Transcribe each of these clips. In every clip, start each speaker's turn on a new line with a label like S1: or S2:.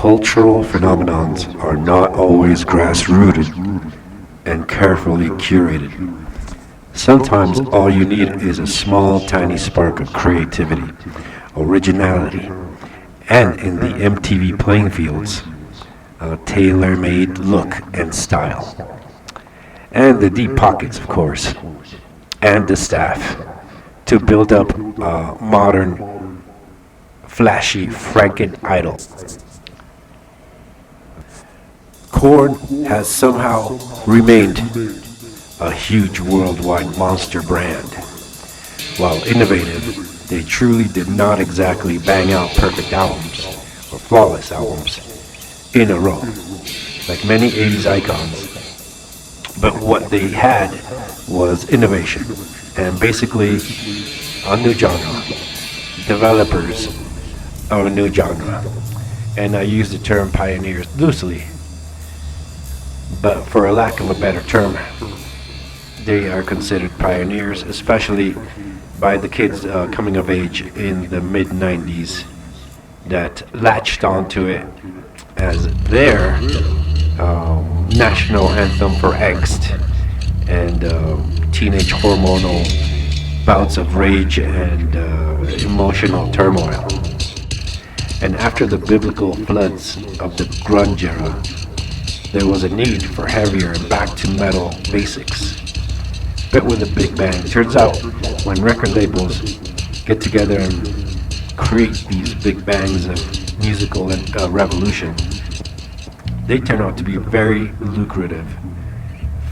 S1: cultural phenomenons are not always grass-rooted and carefully curated. Sometimes all you need is a small, tiny spark of creativity, originality, and in the MTV playing fields, a tailor-made look and style. And the deep pockets, of course, and the staff to build up a modern, flashy Franken idol. Korn has somehow remained a huge worldwide monster brand. While innovative, they truly did not exactly bang out perfect albums or flawless albums in a row, like many 80s icons. But what they had was innovation, and basically a new genre, developers of a new genre. And I use the term pioneers loosely, but for a lack of a better term, they are considered pioneers, especially by the kids coming of age in the mid-90s that latched onto it as their national anthem for angst and teenage hormonal bouts of rage and emotional turmoil. And after the biblical floods of the grunge era, there was a need for heavier and back to metal basics. But with a big bang, turns out when record labels get together and create these big bangs of musical revolution, they turn out to be very lucrative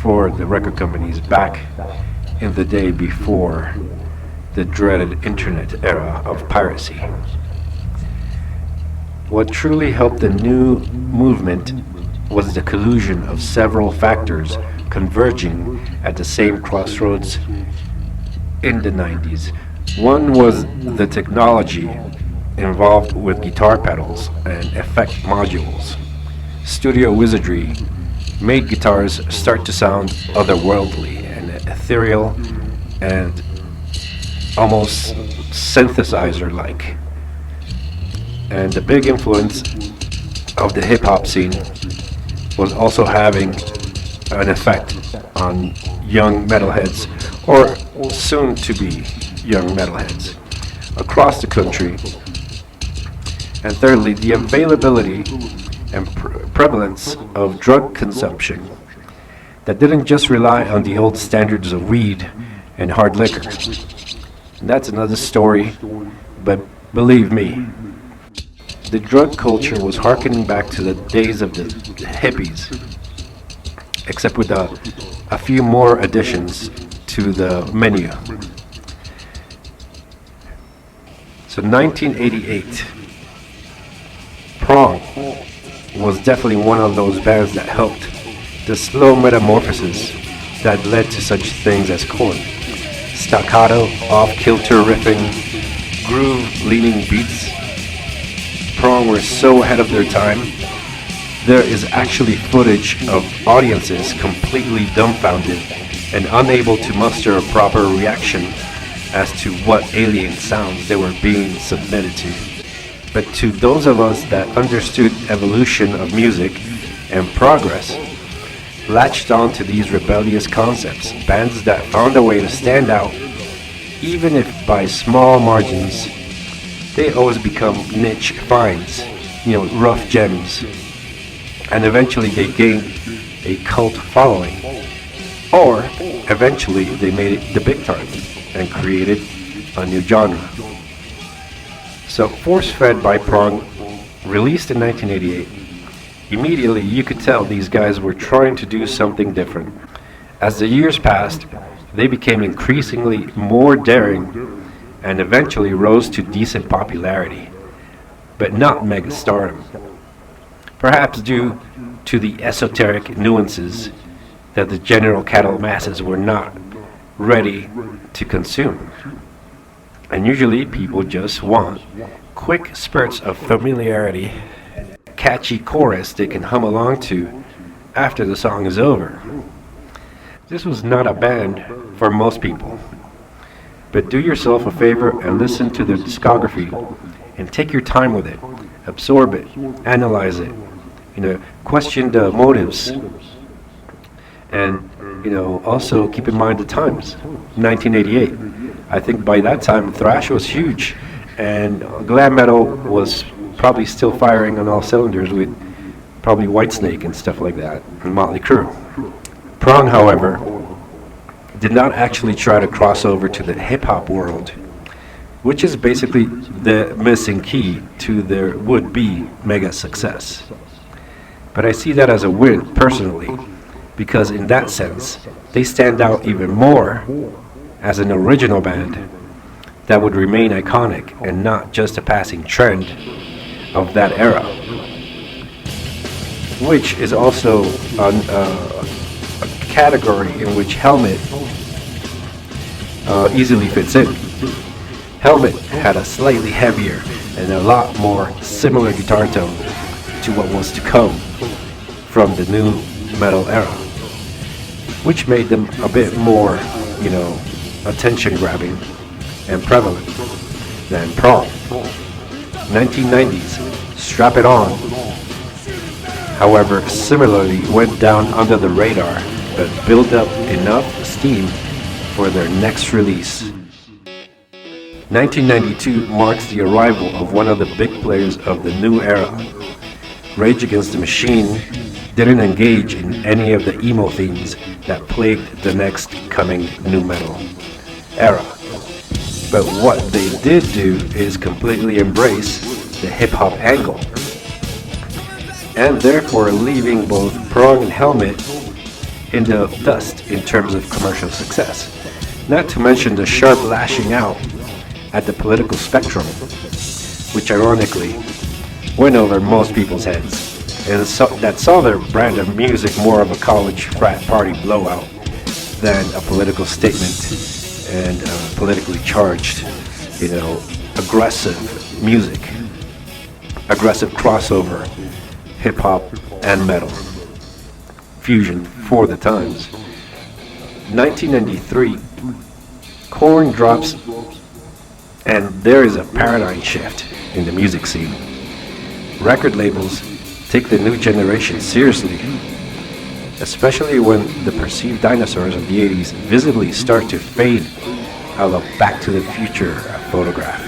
S1: for the record companies back in the day before the dreaded internet era of piracy. What truly helped the new movement was the collusion of several factors converging at the same crossroads in the 90s. One was the technology involved with guitar pedals and effect modules. Studio wizardry made guitars start to sound otherworldly and ethereal and almost synthesizer-like. And the big influence of the hip-hop scene was also having an effect on young metalheads, or soon to be young metalheads, across the country. And thirdly, the availability and prevalence of drug consumption that didn't just rely on the old standards of weed and hard liquor. And that's another story, but believe me, the drug culture was harkening back to the days of the hippies, except with a few more additions to the menu. So 1988, Prong was definitely one of those bands that helped the slow metamorphosis that led to such things as Korn. Staccato, off-kilter riffing, groove-leaning beats. Prong were so ahead of their time. There is actually footage of audiences completely dumbfounded and unable to muster a proper reaction as to what alien sounds they were being submitted to. But to those of us that understood evolution of music and progress, latched on to these rebellious concepts, bands that found a way to stand out, even if by small margins, they always become niche finds, rough gems. And eventually they gained a cult following. Or eventually they made it the big time and created a new genre. So Force-Fed by Prong, released in 1988, immediately you could tell these guys were trying to do something different. As the years passed, they became increasingly more daring and eventually rose to decent popularity, but not mega stardom. Perhaps due to the esoteric nuances that the general cattle masses were not ready to consume. And usually people just want quick spurts of familiarity, catchy chorus they can hum along to after the song is over. This was not a band for most people. But do yourself a favor and listen to their discography and take your time with it, absorb it, analyze it, question the motives, and also keep in mind the times. 1988. I think by that time thrash was huge, and glam metal was probably still firing on all cylinders with probably Whitesnake and stuff like that, and Motley Crue. Prong, however, did not actually try to cross over to the hip-hop world, which is basically the missing key to their would-be mega success. But I see that as a win, personally, because in that sense, they stand out even more as an original band that would remain iconic and not just a passing trend of that era, which is also a category in which Helmet easily fits in. Helmet had a slightly heavier and a lot more similar guitar tone to what was to come from the new metal era, which made them a bit more, attention grabbing and prevalent than Prong. 1990s, Strap It On, however, similarly went down under the radar but built up enough steam for their next release. 1992 marks the arrival of one of the big players of the new era. Rage Against the Machine didn't engage in any of the emo themes that plagued the next coming nu metal era. But what they did do is completely embrace the hip-hop angle, and therefore leaving both Prong and Helmet in the dust in terms of commercial success. Not to mention the sharp lashing out at the political spectrum, which ironically went over most people's heads, and that saw their brand of music more of a college frat party blowout than a political statement and politically charged, aggressive music, aggressive crossover, hip-hop and metal fusion for the times. 1993, Korn drops, and there is a paradigm shift in the music scene. Record labels take the new generation seriously, especially when the perceived dinosaurs of the 80s visibly start to fade a la Back to the Future photograph.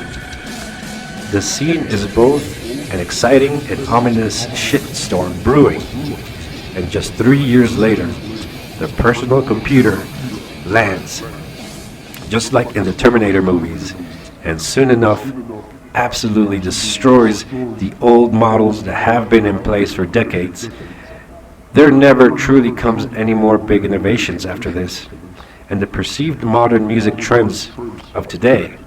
S1: The scene is both an exciting and ominous shitstorm brewing, and just 3 years later, the personal computer lands, just like in the Terminator movies, and soon enough absolutely destroys the old models that have been in place for decades. There never truly comes any more big innovations after this, and the perceived modern music trends of today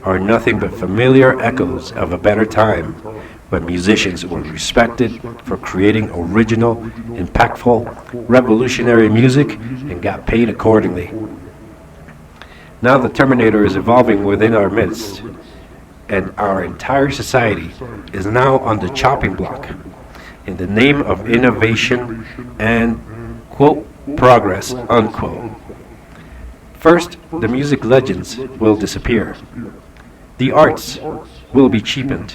S1: are nothing but familiar echoes of a better time when musicians were respected for creating original, impactful, revolutionary music and got paid accordingly. Now the Terminator is evolving within our midst, and our entire society is now on the chopping block in the name of innovation and, quote, progress, unquote. First, the music legends will disappear. The arts will be cheapened,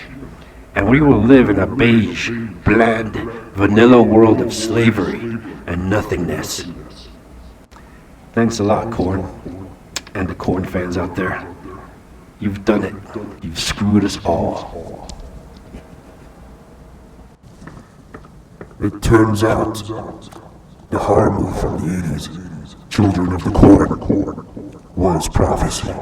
S1: and we will live in a beige, bland, vanilla world of slavery and nothingness. Thanks a lot, Korn, and the Korn fans out there. You've done it. You've screwed us all.
S2: It turns out, the horror movie from the 80s, Children of the Korn, was prophecy.